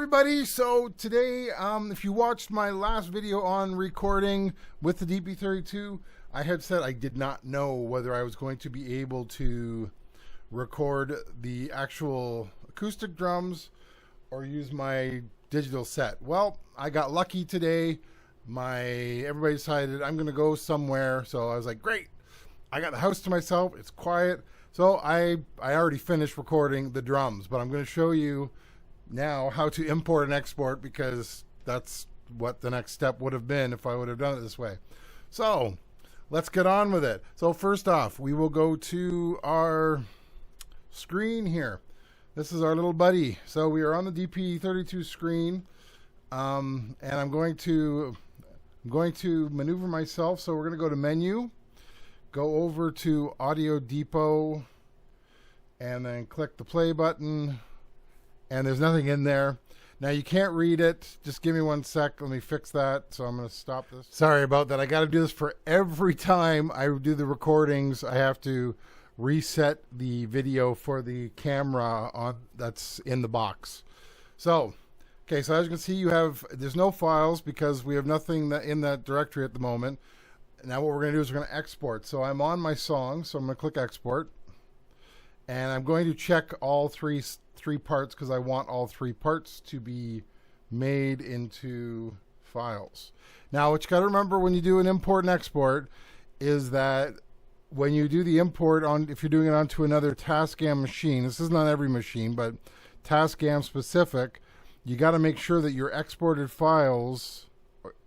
everybody. So today, if you watched my last video on recording with the DP32, I had said I did not know whether I was going to be able to record the actual acoustic drums or use my digital set. Well, I got lucky today. Everybody decided I'm going to go somewhere, so I was like, great. I got the house to myself. It's quiet. So I already finished recording the drums, but I'm going to show you now how to import and export, because that's what the next step would have been if I would have done it this way. So let's get on with it. So first off, we will go to our screen here. This is our little buddy. So we are on the DP32 screen, and I'm going to maneuver myself. So we're going to go to menu, go over to Audio Depot, and then click the play button. And there's nothing in there. Now you can't read it. Just give me 1 sec. Let me fix that. So I'm going to stop this. Sorry about that. I got to do this for every time I do the recordings. I have to reset the video for the camera that's in the box. So, okay. So as you can see, there's no files because we have nothing in that directory at the moment. Now what we're going to do is we're going to export. So I'm on my song. So I'm going to click export. And I'm going to check all three parts because I want all three parts to be made into files. Now, what you got to remember when you do an import and export is that when you do the import if you're doing it onto another Tascam machine, this isn't on every machine, but Tascam specific, you got to make sure that your exported files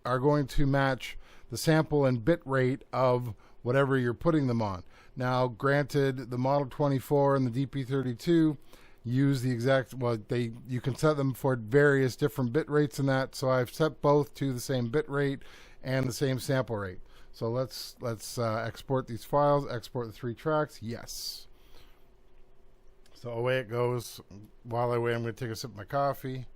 are going to match the sample and bit rate of whatever you're putting them on. Now, granted, the Model 24 and the DP32 use the exact, you can set them for various different bit rates in that. So I've set both to the same bit rate and the same sample rate. So let's export these files, export the 3 tracks. Yes. So away it goes. While I wait, I'm going to take a sip of my coffee.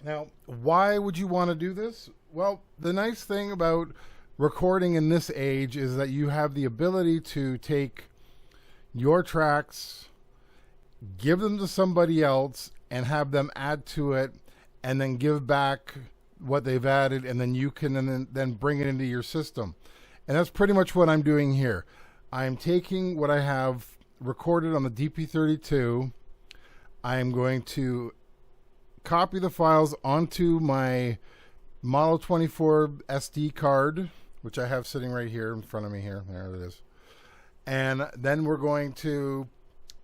Now, why would you want to do this? Well, the nice thing about recording in this age is that you have the ability to take your tracks, give them to somebody else, and have them add to it, and then give back what they've added, and then you can then bring it into your system. And that's pretty much what I'm doing here. I'm taking what I have recorded on the DP32. I'm going to copy the files onto my Model 24 SD card, which I have sitting right here in front of me here. There it is. And then we're going to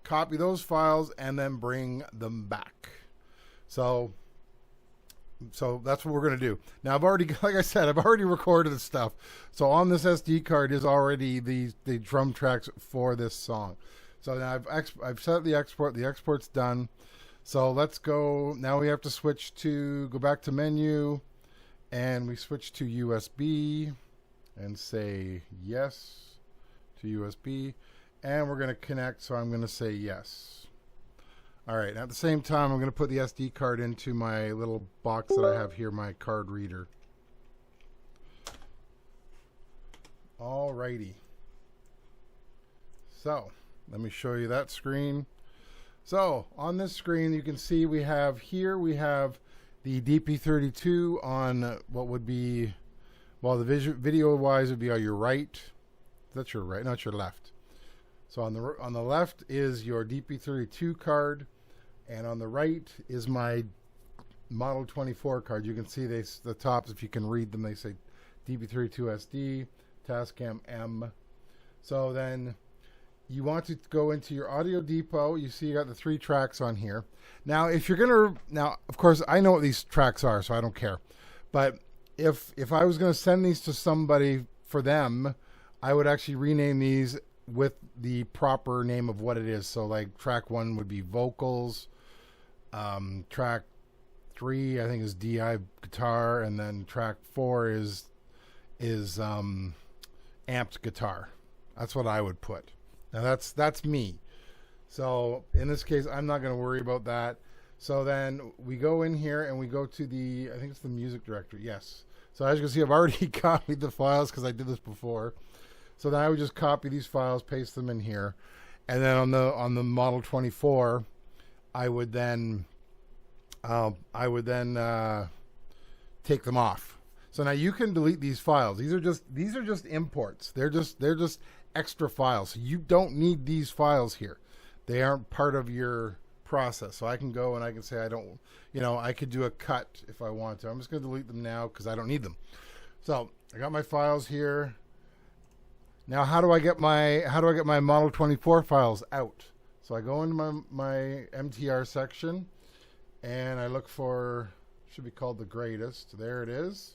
copy those files and then bring them back. So that's what we're going to do. Now like I said, I've already recorded the stuff. So on this SD card is already the drum tracks for this song. So now I've set the export. The export's done. So let's go. Now we have to go back to menu, and we switch to USB and say yes to USB, and we're going to connect, so I'm going to say yes. All right, at the same time, I'm going to put the SD card into my little box that I have here, my card reader. All righty. So let me show you that screen. So on this screen, you can see we have the DP32 on what would be, well, the video-wise would be on your right. That's your right, not your left. So on the left is your DP32 card, and on the right is my Model 24 card. You can see the tops, if you can read them, they say DP32 SD, Tascam M. So then you want to go into your Audio Depot. You see you got the 3 tracks on here. Now, if you're now, of course, I know what these tracks are, so I don't care. But if I was going to send these to somebody for them, I would actually rename these with the proper name of what it is. So like track 1 would be vocals. Track 3, I think, is DI guitar. And then track 4 is amped guitar. That's what I would put. Now that's me. So in this case, I'm not going to worry about that. So then we go in here and we go to I think it's the music directory. Yes. So as you can see, I've already copied the files because I did this before. So then I would just copy these files, paste them in here. And then on the Model 24, I would then take them off. So now you can delete these files. These are just imports. They're just extra files. So you don't need these files here. They aren't part of your process. So I can go and I can say I don't, I could do a cut if I want to. I'm just going to delete them now because I don't need them. So I got my files here. Now how do I get my Model 24 files out? So I go into my MTR section and I look for, should be called the greatest. There it is.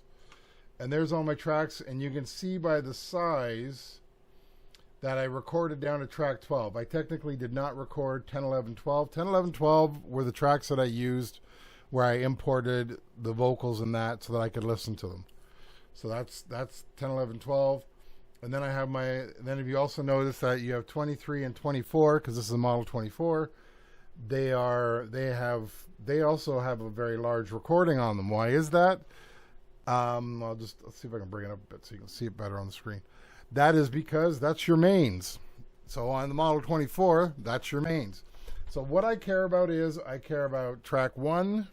And there's all my tracks, and you can see by the size that I recorded down to track 12. I technically did not record 10, 11, 12. 10, 11, 12 were the tracks that I used where I imported the vocals and that so that I could listen to them. So that's 10, 11, 12. And then I have then if you also notice that you have 23 and 24, because this is a Model 24, they also have a very large recording on them. Why is that? Let's see if I can bring it up a bit so you can see it better on the screen. That is because that's your mains. So on the Model 24, that's your mains. So what I care about is I care about track 1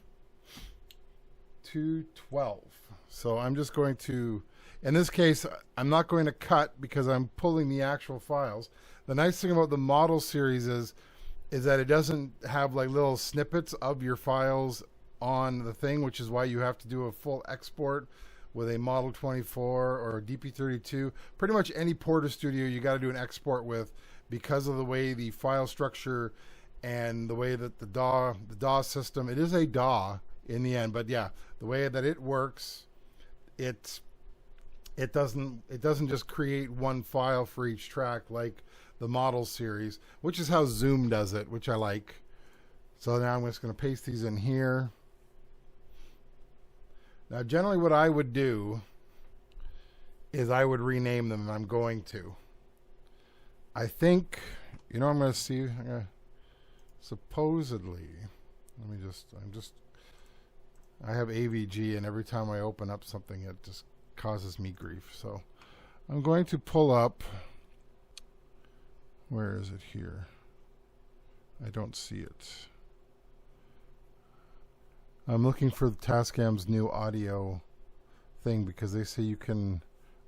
to 12. So I'm just going to, in this case, I'm not going to cut because I'm pulling the actual files. The nice thing about the Model series is that it doesn't have like little snippets of your files on the thing, which is why you have to do a full export with a Model 24 or a DP32. Pretty much any Porta Studio you got to do an export with because of the way the file structure and the way that the DAW system, it is a DAW in the end, but yeah, the way that it works, it doesn't just create one file for each track like the Model series, which is how Zoom does it, which I like. So now I'm just going to paste these in here. Now, generally what I would do is I would rename them, and I'm going to. I think, I'm going to see, supposedly, I have AVG, and every time I open up something, it just causes me grief. So I'm going to pull up, where is it here? I don't see it. I'm looking for Tascam's new audio thing because they say you can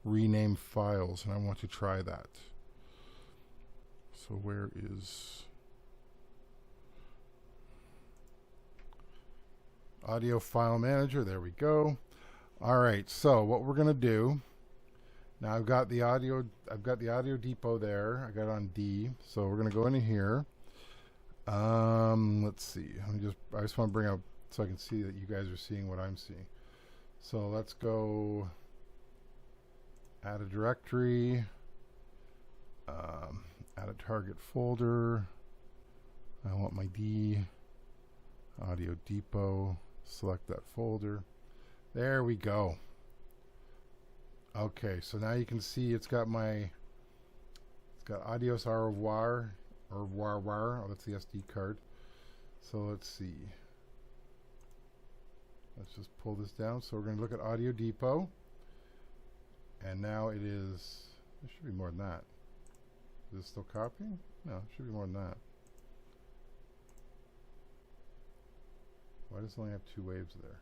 rename files, and I want to try that. So where is Audio File Manager? There we go. All right, so what we're gonna do now, I've got the audio depot there. I got it on D, so we're gonna go into here. Let's see. I just want to bring up so I can see that you guys are seeing what I'm seeing. So let's go add a directory, add a target folder. I want my D, Audio Depot, select that folder. There we go. Okay, so now you can see it's got Adios Au revoir, or War. Oh, that's the SD card. So let's see. Let's just pull this down. So we're going to look at Audio Depot. And now it should be more than that. Is it still copying? No, it should be more than that. Why does it only have 2 waves there?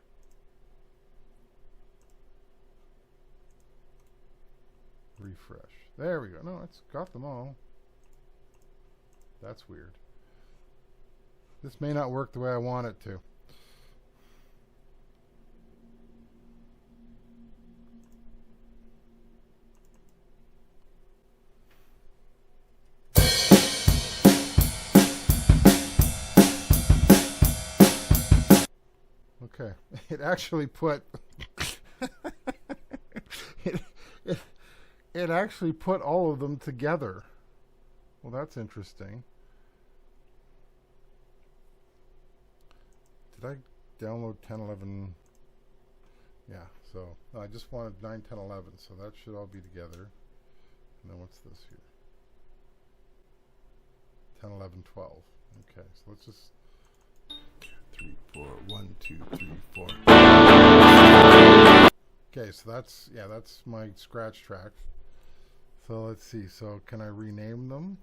Refresh. There we go. No, it's got them all. That's weird. This may not work the way I want it to. Okay, it actually put it actually put all of them together. Well, that's interesting. Did I download 10, 11? Yeah, so I just wanted 9, 10, 11, so that should all be together. And then what's this here? 10, 11, 12. Okay, so let's just 3, 4, 1, 2, 3, 4. Okay, so that's my scratch track. So let's see. So can I rename them?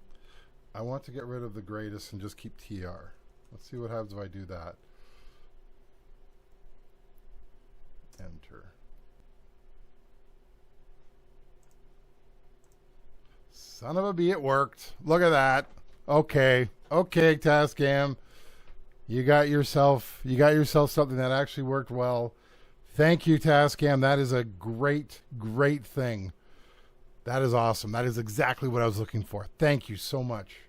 I want to get rid of the greatest and just keep TR. Let's see what happens if I do that. Enter. Son of a bee, it worked. Look at that. Okay. Okay, Tascam. You got yourself something that actually worked well. Thank you, Tascam. That is a great, great thing. That is awesome. That is exactly what I was looking for. Thank you so much.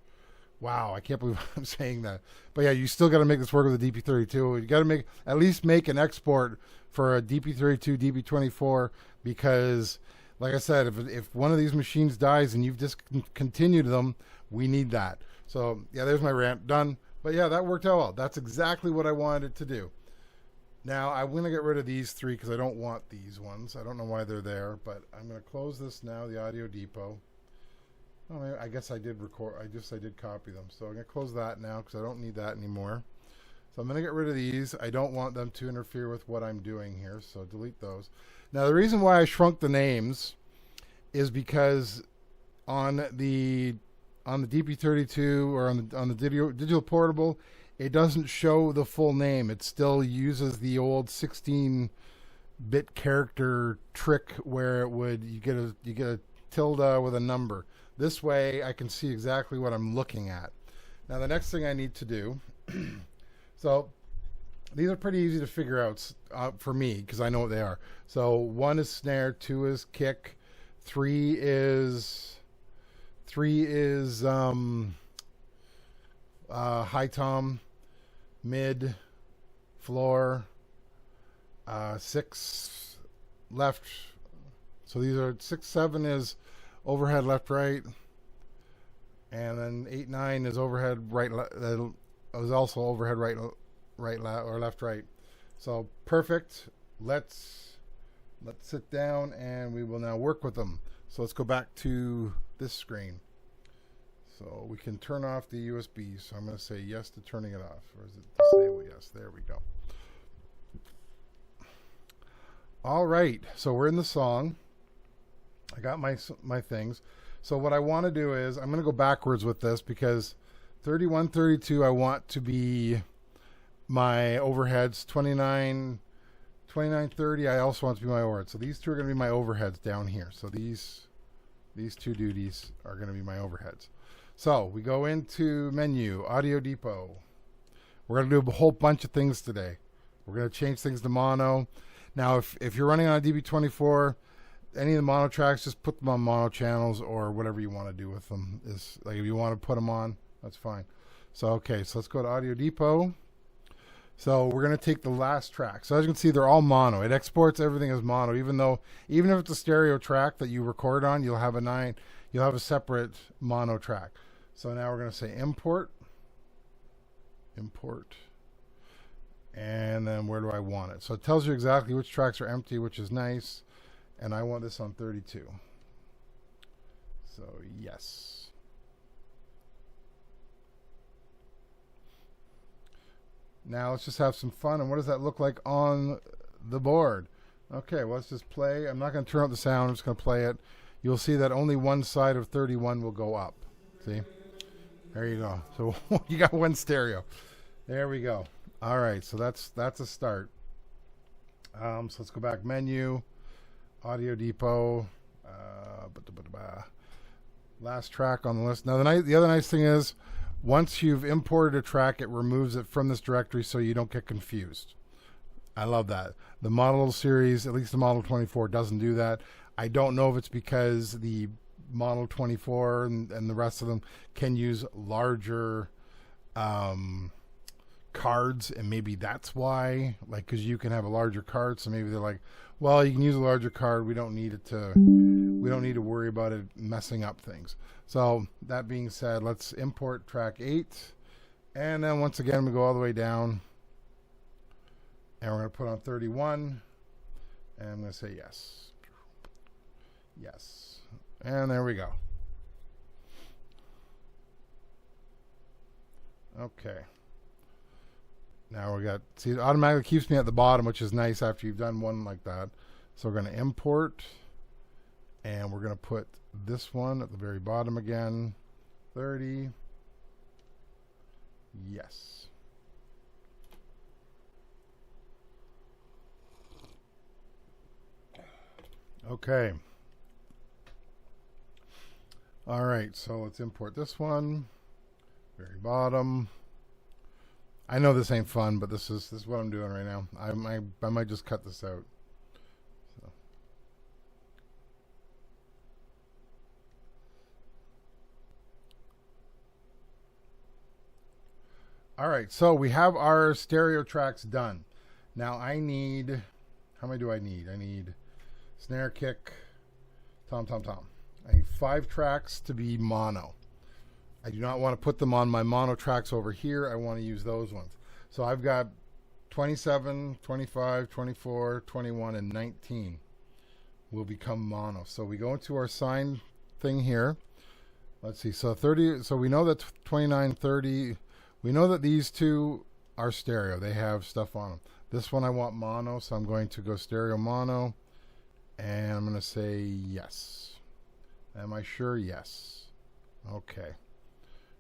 Wow, I can't believe I'm saying that. But yeah, you still got to make this work with a DP32. You got to at least make an export for a DP32, DP24, because like I said, if one of these machines dies and you've discontinued them, we need that. So yeah, there's my rant done. But yeah, that worked out well. That's exactly what I wanted it to do. Now I'm going to get rid of these three because I don't want these ones. I don't know why they're there, but I'm going to close this now, the Audio Depot. Oh, I guess I did record. I did copy them. So I'm going to close that now because I don't need that anymore. So I'm going to get rid of these. I don't want them to interfere with what I'm doing here, so delete those. Now the reason why I shrunk the names is because on the DP32 or on the digital portable, it doesn't show the full name. It still uses the old 16-bit character trick where it would you get a tilde with a number. This way I can see exactly what I'm looking at. Now the next thing I need to do, so these are pretty easy to figure out for me because I know what they are. So 1 is snare, 2 is kick, 3 is high tom, mid, floor, 6 left. So these are 6, 7 is overhead left, right, and then 8, 9 is overhead right. That is also overhead right, or left, right. So perfect. Let's sit down and we will now work with them. So let's go back to this screen. So we can turn off the USB. So I'm going to say yes to turning it off. Or is it disable? Yes. There we go. All right. So we're in the song. I got my things. So what I want to do is I'm going to go backwards with this because 31, 32 I want to be my overheads. 29, 30 I also want to be my overheads. So these two are going to be my overheads down here. So these two duties are going to be my overheads. So we go into menu, Audio Depot. We're going to do a whole bunch of things today. We're going to change things to mono. Now, if you're running on a DB24, any of the mono tracks, just put them on mono channels or whatever you want to do with them. Is like if you want to put them on, that's fine. So okay, so let's go to Audio Depot. So we're going to take the last track. So as you can see, they're all mono. It exports everything as mono, even if it's a stereo track that you record on, you'll have a separate mono track. So now we're going to say import, and then where do I want it? So it tells you exactly which tracks are empty, which is nice, and I want this on 32. So yes. Now let's just have some fun. And what does that look like on the board? Okay, well, let's just play. I'm not going to turn up the sound. I'm just going to play it. You'll see that only one side of 31 will go up. See? There you go. So you got one stereo. There we go. All right, so that's a start. So let's go back. Menu, Audio Depot. Last track on the list. Now the other nice thing is, once you've imported a track, it removes it from this directory so you don't get confused. I love that. The Model series, at least the Model 24, doesn't do that. I don't know if it's because the Model 24 and the rest of them can use larger cards, and maybe that's why, like, because you can have a larger card, so maybe they're like, well, you can use a larger card, we don't need to worry about it messing up things. So that being said, let's import track 8, and then once again we go all the way down, and we're going to put on 31, and I'm going to say yes, and there we go. Okay, now we got, see, it automatically keeps me at the bottom, which is nice after you've done one like that. So we're going to import, and we're going to put this one at the very bottom again. 30. Yes. Okay. All right, so let's import this one. Very bottom. I know this ain't fun, but this is what I'm doing right now. I might just cut this out. So. All right, so we have our stereo tracks done. Now I need, how many do I need? I need snare, kick, tom, tom, tom. I need 5 tracks to be mono. I do not want to put them on my mono tracks over here. I want to use those ones. So I've got 27, 25, 24, 21, and 19 will become mono. So we go into our sine thing here. Let's see. So 30. So we know that 29, 30. We know that these two are stereo. They have stuff on them. This one I want mono, so I'm going to go stereo mono. And I'm going to say yes. Am I sure? Yes. Okay.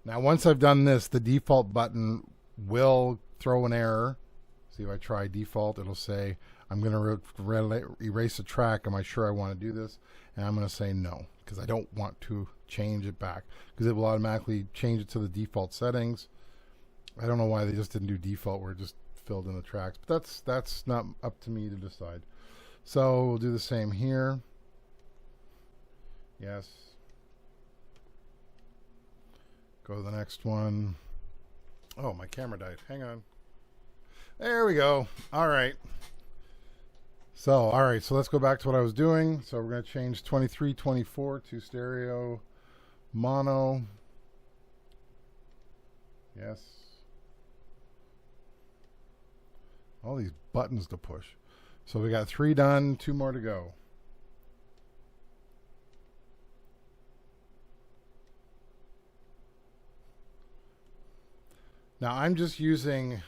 Now, once I've done this, the default button will throw an error. See, if I try default, it'll say, I'm going to erase a track. Am I sure I want to do this? And I'm going to say no, because I don't want to change it back, because it will automatically change it to the default settings. I don't know why they just didn't do default where it just filled in the tracks, but that's not up to me to decide. So we'll do the same here. Yes. Go to the next one. Oh, my camera died. Hang on. There we go. All right. So let's go back to what I was doing. So we're going to change 23, 24 to stereo mono. Yes. All these buttons to push. So we got 3 done, 2 more to go. Now I'm just using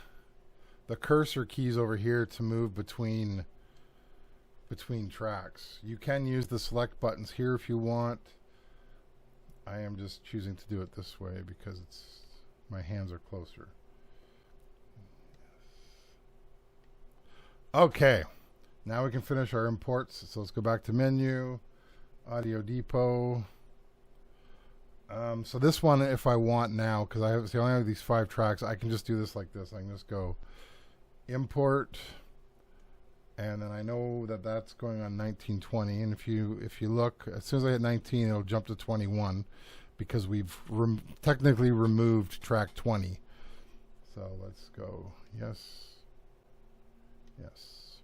the cursor keys over here to move between tracks. You can use the select buttons here if you want. I am just choosing to do it this way because my hands are closer. Okay, now we can finish our imports. So let's go back to menu, Audio Depot. So this one, if I want now, because I only have these 5 tracks, I can just do this like this. I can just go import, and then I know that that's going on 1920. And if you look, as soon as I hit 19, it'll jump to 21 because we've technically removed track 20. So let's go yes, yes.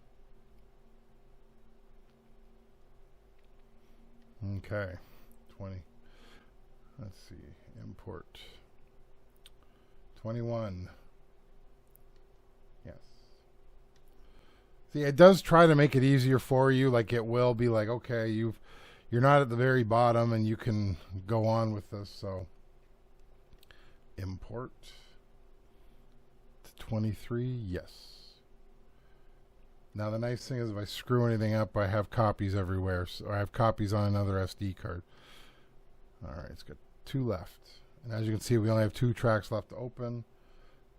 Okay, 20. Let's see, import 21. Yes. See, it does try to make it easier for you. Like it will be like, okay, you're not at the very bottom and you can go on with this. So import to 23. Yes. Now the nice thing is if I screw anything up, I have copies everywhere. So I have copies on another SD card. All right, it's got 2 left. And as you can see, we only have 2 tracks left to open.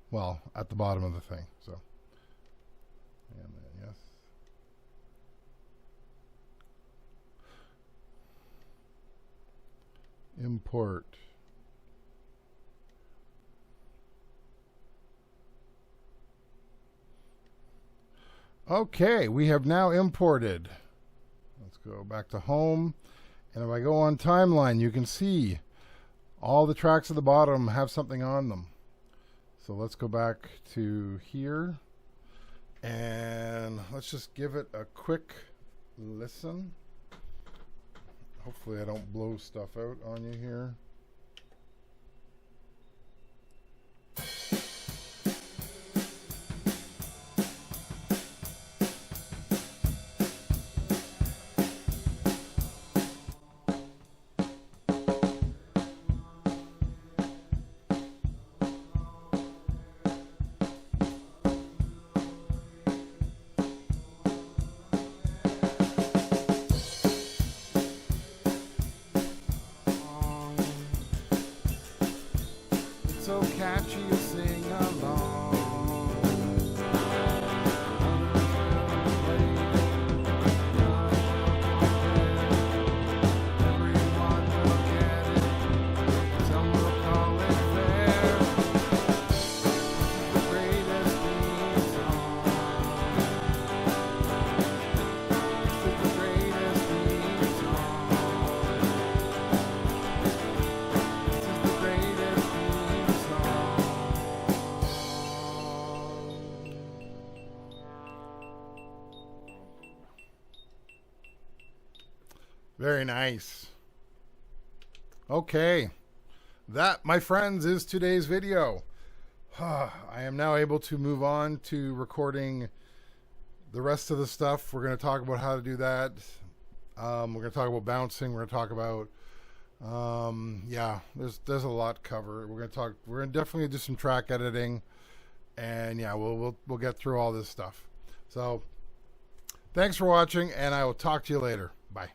Well, at the bottom of the thing. So, and then yes. Import. Okay, we have now imported. Let's go back to home. And if I go on timeline, you can see all the tracks at the bottom have something on them. So let's go back to here. And let's just give it a quick listen. Hopefully I don't blow stuff out on you here. So catchy, you sing along. Very nice. Okay. That, my friends, is today's video. I am now able to move on to recording the rest of the stuff. We're going to talk about how to do that. We're going to talk about bouncing. We're going to talk about yeah, there's a lot to cover. We're going to definitely do some track editing, and yeah, we'll get through all this stuff. So thanks for watching, and I will talk to you later. Bye.